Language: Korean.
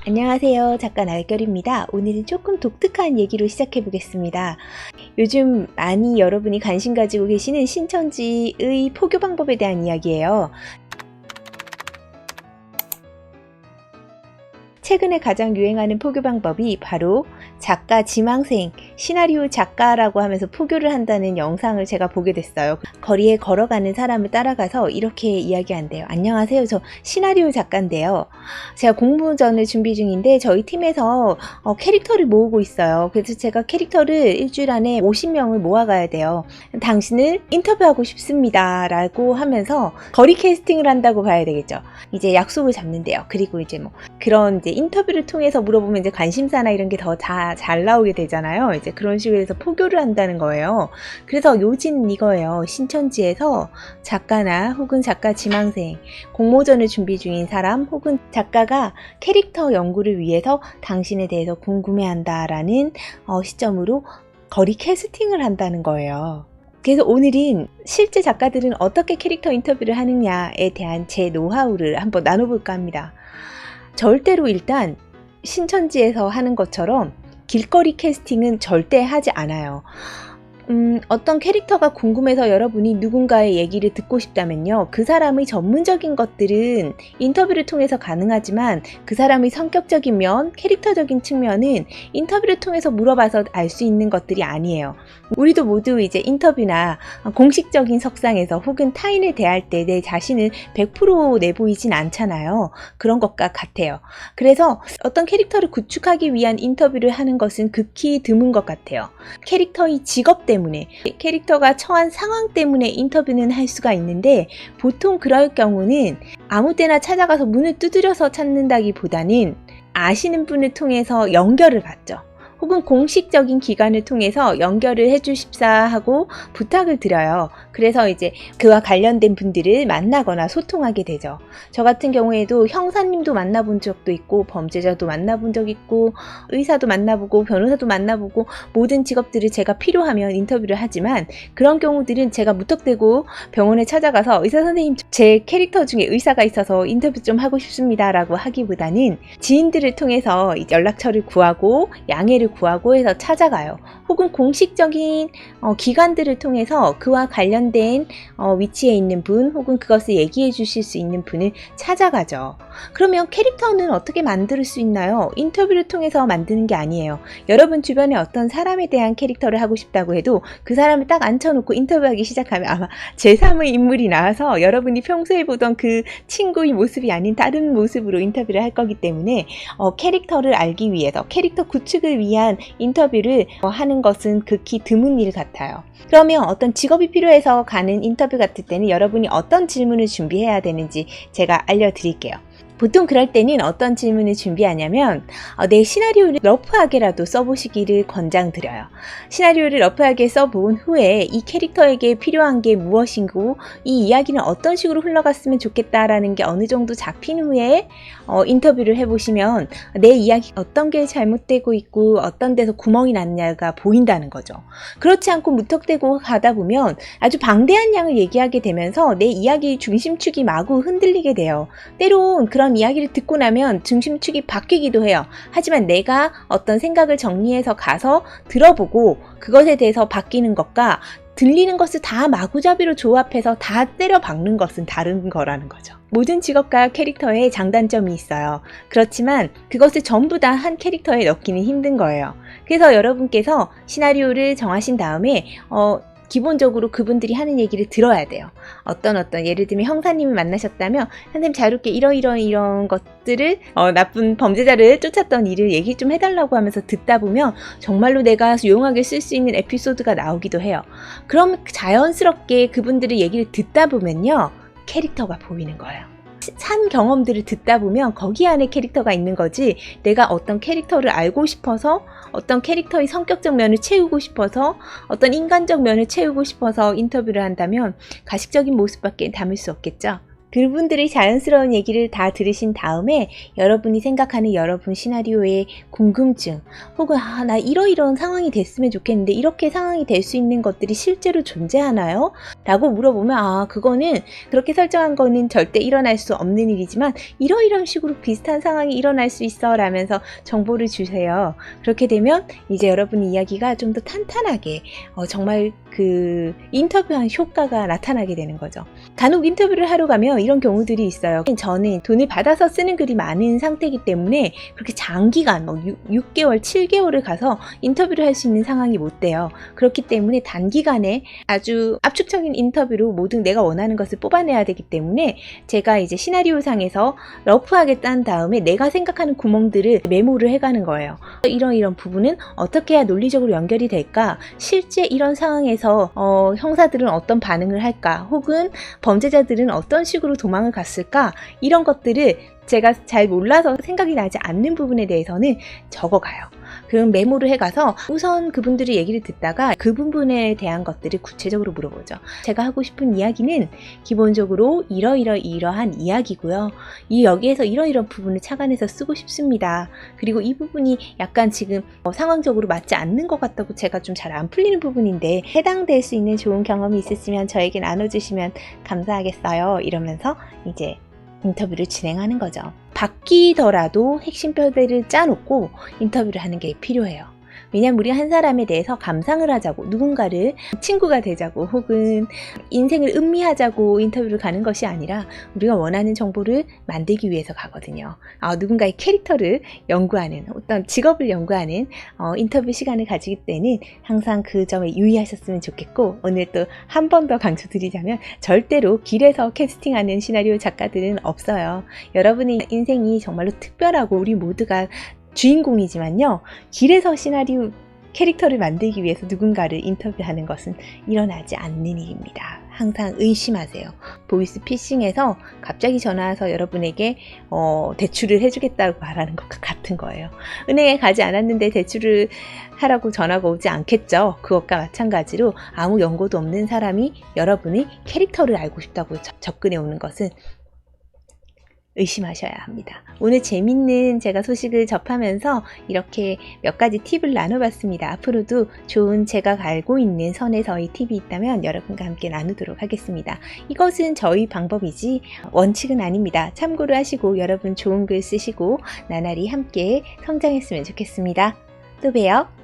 안녕하세요. 작가 날결입니다. 오늘은 조금 독특한 얘기로 시작해 보겠습니다. 요즘 많이 여러분이 관심 가지고 계시는 신천지의 포교 방법에 대한 이야기예요. 최근에 가장 유행하는 포교 방법이 바로 작가 지망생, 시나리오 작가라고 하면서 포교를 한다는 영상을 제가 보게 됐어요. 거리에 걸어가는 사람을 따라가서 이렇게 이야기한대요. 안녕하세요. 저 시나리오 작가인데요. 제가 공모전을 준비 중인데 저희 팀에서 캐릭터를 모으고 있어요. 그래서 제가 캐릭터를 일주일 안에 50명을 모아가야 돼요. 당신을 인터뷰하고 싶습니다. 라고 하면서 거리 캐스팅을 한다고 봐야 되겠죠. 이제 약속을 잡는데요. 그리고 이제 그런 이제 인터뷰를 통해서 물어보면 이제 관심사나 이런 게 더 잘 나오게 되잖아요. 이제 그런 식으로 해서 포교를 한다는 거예요. 그래서 요지는 이거예요. 신천지에서 작가나 혹은 작가 지망생, 공모전을 준비 중인 사람 혹은 작가가 캐릭터 연구를 위해서 당신에 대해서 궁금해한다라는 시점으로 거리 캐스팅을 한다는 거예요. 그래서 오늘은 실제 작가들은 어떻게 캐릭터 인터뷰를 하느냐에 대한 제 노하우를 한번 나눠볼까 합니다. 절대로 일단 신천지에서 하는 것처럼 길거리 캐스팅은 절대 하지 않아요. 어떤 캐릭터가 궁금해서 여러분이 누군가의 얘기를 듣고 싶다면요. 그 사람의 전문적인 것들은 인터뷰를 통해서 가능하지만 그 사람의 성격적인 면, 캐릭터적인 측면은 인터뷰를 통해서 물어봐서 알 수 있는 것들이 아니에요. 우리도 모두 이제 인터뷰나 공식적인 석상에서 혹은 타인을 대할 때 내 자신을 100% 내보이진 않잖아요. 그런 것과 같아요. 그래서 어떤 캐릭터를 구축하기 위한 인터뷰를 하는 것은 극히 드문 것 같아요. 캐릭터의 직업 때문에, 캐릭터가 처한 상황 때문에 인터뷰는 할 수가 있는데 보통 그럴 경우는 아무 때나 찾아가서 문을 두드려서 찾는다기보다는 아시는 분을 통해서 연결을 받죠. 혹은 공식적인 기관을 통해서 연결을 해주십사 하고 부탁을 드려요. 그래서 이제 그와 관련된 분들을 만나거나 소통하게 되죠. 저 같은 경우에도 형사님도 만나본 적도 있고 범죄자도 만나본 적 있고 의사도 만나보고 변호사도 만나보고 모든 직업들을 제가 필요하면 인터뷰를 하지만 그런 경우들은 제가 무턱대고 병원에 찾아가서 의사 선생님 제 캐릭터 중에 의사가 있어서 인터뷰 좀 하고 싶습니다 라고 하기보다는 지인들을 통해서 연락처를 구하고 양해를 구하고 해서 찾아가요. 혹은 공식적인 기관들을 통해서 그와 관련된 위치에 있는 분 혹은 그것을 얘기해 주실 수 있는 분을 찾아가죠. 그러면 캐릭터는 어떻게 만들 수 있나요? 인터뷰를 통해서 만드는 게 아니에요. 여러분 주변에 어떤 사람에 대한 캐릭터를 하고 싶다고 해도 그 사람을 딱 앉혀놓고 인터뷰하기 시작하면 아마 제3의 인물이 나와서 여러분이 평소에 보던 그 친구의 모습이 아닌 다른 모습으로 인터뷰를 할 거기 때문에 캐릭터를 알기 위해서 캐릭터 구축을 위한 인터뷰를 하는 것은 극히 드문 일 같아요. 그러면 어떤 직업이 필요해서 가는 인터뷰 같을 때는 여러분이 어떤 질문을 준비해야 되는지 제가 알려드릴게요. 보통 그럴 때는 어떤 질문을 준비하냐면 내 시나리오를 러프하게라도 써보시기를 권장드려요. 시나리오를 러프하게 써본 후에 이 캐릭터에게 필요한 게 무엇이고 이 이야기는 어떤 식으로 흘러갔으면 좋겠다라는 게 어느 정도 잡힌 후에 인터뷰를 해보시면 내 이야기 어떤 게 잘못되고 있고 어떤 데서 구멍이 났냐가 보인다는 거죠. 그렇지 않고 무턱대고 가다 보면 아주 방대한 양을 얘기하게 되면서 내 이야기의 중심축이 마구 흔들리게 돼요. 때론 그런 이야기를 듣고 나면 중심축이 바뀌기도 해요. 하지만 내가 어떤 생각을 정리해서 가서 들어보고 그것에 대해서 바뀌는 것과 들리는 것을 다 마구잡이로 조합해서 다 때려 박는 것은 다른 거라는 거죠. 모든 직업과 캐릭터에 장단점이 있어요. 그렇지만 그것을 전부 다 한 캐릭터에 넣기는 힘든 거예요. 그래서 여러분께서 시나리오를 정하신 다음에 기본적으로 그분들이 하는 얘기를 들어야 돼요. 어떤 예를 들면 형사님을 만나셨다면 선생님 자유롭게 이런 것들을 나쁜 범죄자를 쫓았던 일을 얘기 좀 해달라고 하면서 듣다 보면 정말로 내가 유용하게 쓸 수 있는 에피소드가 나오기도 해요. 그럼 자연스럽게 그분들의 얘기를 듣다 보면요 캐릭터가 보이는 거예요. 산 경험들을 듣다 보면 거기 안에 캐릭터가 있는 거지 내가 어떤 캐릭터를 알고 싶어서 어떤 캐릭터의 성격적 면을 채우고 싶어서 어떤 인간적 면을 채우고 싶어서 인터뷰를 한다면 가식적인 모습밖에 담을 수 없겠죠. 그분들의 자연스러운 얘기를 다 들으신 다음에 여러분이 생각하는 여러분 시나리오의 궁금증 혹은 나 이러이러한 상황이 됐으면 좋겠는데 이렇게 상황이 될 수 있는 것들이 실제로 존재하나요? 라고 물어보면 그거는 그렇게 설정한 거는 절대 일어날 수 없는 일이지만 이러이러한 식으로 비슷한 상황이 일어날 수 있어 라면서 정보를 주세요. 그렇게 되면 이제 여러분의 이야기가 좀 더 탄탄하게 정말 그 인터뷰한 효과가 나타나게 되는 거죠. 간혹 인터뷰를 하러 가면 이런 경우들이 있어요. 저는 돈을 받아서 쓰는 글이 많은 상태이기 때문에 그렇게 장기간 6개월, 7개월을 가서 인터뷰를 할 수 있는 상황이 못 돼요. 그렇기 때문에 단기간에 아주 압축적인 인터뷰로 모든 내가 원하는 것을 뽑아내야 되기 때문에 제가 이제 시나리오상에서 러프하게 딴 다음에 내가 생각하는 구멍들을 메모를 해가는 거예요. 이런 부분은 어떻게 해야 논리적으로 연결이 될까? 실제 이런 상황에서 형사들은 어떤 반응을 할까? 혹은 범죄자들은 어떤 식으로 도망을 갔을까? 이런 것들을 제가 잘 몰라서 생각이 나지 않는 부분에 대해서는 적어가요. 그럼 메모를 해가서 우선 그분들의 얘기를 듣다가 그 부분에 대한 것들을 구체적으로 물어보죠. 제가 하고 싶은 이야기는 기본적으로 이러한 이야기고요. 여기에서 이런 부분을 착안해서 쓰고 싶습니다. 그리고 이 부분이 약간 지금 상황적으로 맞지 않는 것 같다고 제가 좀 잘 안 풀리는 부분인데 해당될 수 있는 좋은 경험이 있으시면 저에게 나눠주시면 감사하겠어요. 이러면서 이제 인터뷰를 진행하는 거죠. 바뀌더라도 핵심 뼈대를 짜놓고 인터뷰를 하는 게 필요해요. 왜냐면 우리 한 사람에 대해서 감상을 하자고, 누군가를 친구가 되자고 혹은 인생을 음미하자고 인터뷰를 가는 것이 아니라 우리가 원하는 정보를 만들기 위해서 가거든요. 누군가의 캐릭터를 연구하는, 어떤 직업을 연구하는 인터뷰 시간을 가질 때는 항상 그 점에 유의하셨으면 좋겠고, 오늘 또 한 번 더 강조드리자면 절대로 길에서 캐스팅하는 시나리오 작가들은 없어요. 여러분의 인생이 정말로 특별하고 우리 모두가 주인공이지만요, 길에서 시나리오 캐릭터를 만들기 위해서 누군가를 인터뷰하는 것은 일어나지 않는 일입니다. 항상 의심하세요. 보이스 피싱에서 갑자기 전화 와서 여러분에게 대출을 해주겠다고 말하는 것과 같은 거예요. 은행에 가지 않았는데 대출을 하라고 전화가 오지 않겠죠. 그것과 마찬가지로 아무 연고도 없는 사람이 여러분의 캐릭터를 알고 싶다고 접근해 오는 것은 의심하셔야 합니다. 오늘 재밌는 제가 소식을 접하면서 이렇게 몇 가지 팁을 나눠봤습니다. 앞으로도 좋은 제가 알고 있는 선에서의 팁이 있다면 여러분과 함께 나누도록 하겠습니다. 이것은 저희 방법이지 원칙은 아닙니다. 참고를 하시고 여러분 좋은 글 쓰시고 나날이 함께 성장했으면 좋겠습니다. 또 봬요.